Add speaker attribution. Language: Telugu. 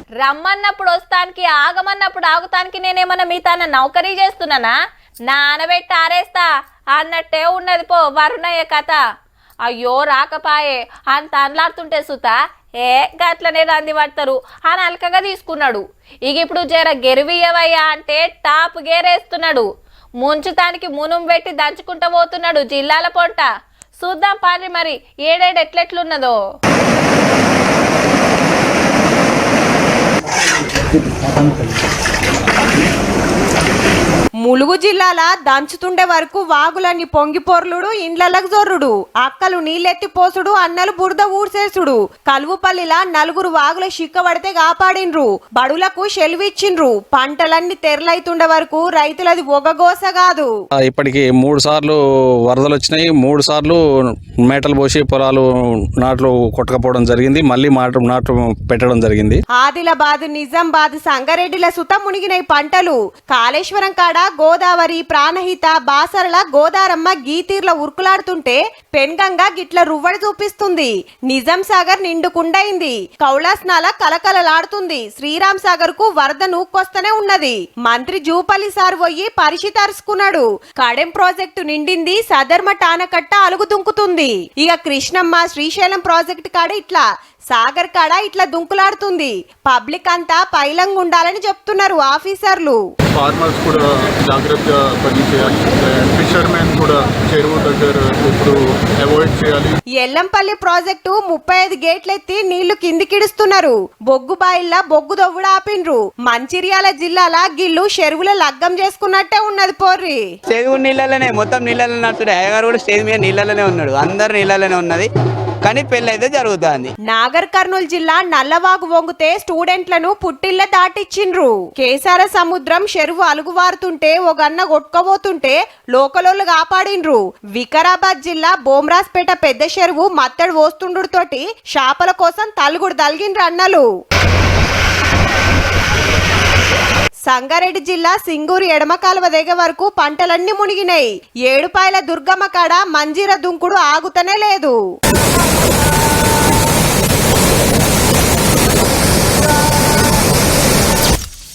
Speaker 1: రమ్మన్నప్పుడు వస్తానికి ఆగమన్నప్పుడు ఆగుతానికి నేనేమన్నా మీ తన నౌకరీ చేస్తున్నానా? నానబెట్టి ఆరేస్తా అన్నట్టే ఉన్నది పో వరుణయ్య కథ. అయ్యో రాకపాయే అంత అనలాడుతుంటే సుత ఏ గట్లనే రంది పడతారు అని అలకగా తీసుకున్నాడు. ఇక ఇప్పుడు జర గెరివియ్యవయ్యా అంటే టాప్ గేరేస్తున్నాడు. ముంచుతానికి మునుం పెట్టి దంచుకుంటూ పోతున్నాడు జిల్లాల పొంట. చూద్దాం పారి మరి ఏడేడు ఎట్లెట్లున్నదో.
Speaker 2: ములుగు జిల్లాల దంచుతుండే వరకు వాగులన్నీ పొంగిపోర్లుడు, ఇండ్లకు జొర్రుడు, అక్కలు నీళ్ళెత్తి పోసుడు, అన్నలు బురద ఊడ్సేసుడు. కలువుపల్లిలా నలుగురు వాగుల చిక్కబడితే కాపాడిండ్రు, బడులకు సెలవిచ్చిండ్రు. పంటలన్నీ తెరలైతుండే వరకు రైతులది ఒగగోస కాదు.
Speaker 3: ఇప్పటికి 3 సార్లు వరదలు వచ్చినాయి. 3 సార్లు మేటలు పోసి పొలాలు నాట్లు కొట్టకపోవడం జరిగింది. మళ్ళీ నాటు పెట్టడం జరిగింది.
Speaker 2: ఆదిలాబాద్, నిజామాబాద్, సంగారెడ్డిల సుత మునిగినాయి పంటలు. కాళేశ్వరం కాడ గోదావరి, ప్రాణహిత, బాసరల గోదారమ్మ గీతీర్ల ఉరుకులాడుతుంటే పెన్గంగా గిట్ల రువ్వడి చూపిస్తుంది. నిజాం సాగర్ నిండుకుండైంది, కౌలాస్నాల కలకలలాడుతుంది. శ్రీరామ్ సాగర్ కు వరద నూక్కొస్తనే ఉన్నది. మంత్రి జూపల్లి సార్ పోయి పరిశీలించుకున్నాడు. కడెం ప్రాజెక్టు నిండింది, సదర్మట ఆనకట్ట అలుగు దుంకుతుంది. ఇక కృష్ణమ్మ, శ్రీశైలం ప్రాజెక్టు కాడ ఇట్లా, సాగర్ కాడ ఇట్లా దుంకులాడుతుంది. పబ్లిక్ అంతా పైలంగా ఉండాలని చెప్తున్నారు ఆఫీసర్లు.
Speaker 4: ఫార్మర్స్ కూడా జాగ్రత్తగా పని చేయాలి. ఫిషర్మెన్ కూడా చెరువు దగ్గర ఇప్పుడు అవాయిడ్ చేయాలి.
Speaker 2: ఎల్లంపల్లి ప్రాజెక్టు 35 గేట్లెత్తి నీళ్లు కిందికిడుస్తున్నారు. బొగ్గు బాయిల్లా బొగ్గు దొవ్వుడు ఆపిండ్రు. మంచిర్యాల జిల్లాల గిల్లు చెరువుల లగ్గం చేసుకున్నట్టే ఉన్నది పోర్రి.
Speaker 5: చెరువు నీళ్ళలోనే మొత్తం నీళ్ళలో నడుచుడు. అయ్యగారు కూడా స్టేజ్ మీద నీళ్ళలోనే ఉన్నాడు. అందరు నీళ్ళలోనే ఉన్నది, కానీ పెళ్లి అయితే జరుగుతుంది.
Speaker 2: నాగర్ కర్నూలు జిల్లా నల్లవాగు వంగుతే స్టూడెంట్లను పుట్టిల్ల దాటిచ్చిండ్రు. కేసార సముద్రం చెరువు అలుగువారుతుంటే ఒక కొట్టుకోబోతుంటే లోకలోళ్ళు కాపాడిండ్రు. వికారాబాద్ జిల్లా బోమ్రాస్పేట పెద్ద చెరువు మత్తడి పోస్తుండు తోటి చేపల కోసం తలుగుడు తలిగిండ్రు అన్నలు. సంగారెడ్డి జిల్లా సింగూరు ఎడమ కాలువ దిగ వరకు పంటలన్నీ మునిగినాయి. ఏడుపాయల దుర్గమ్మ కాడ మంజీర దుంకుడు ఆగుతనే లేదు.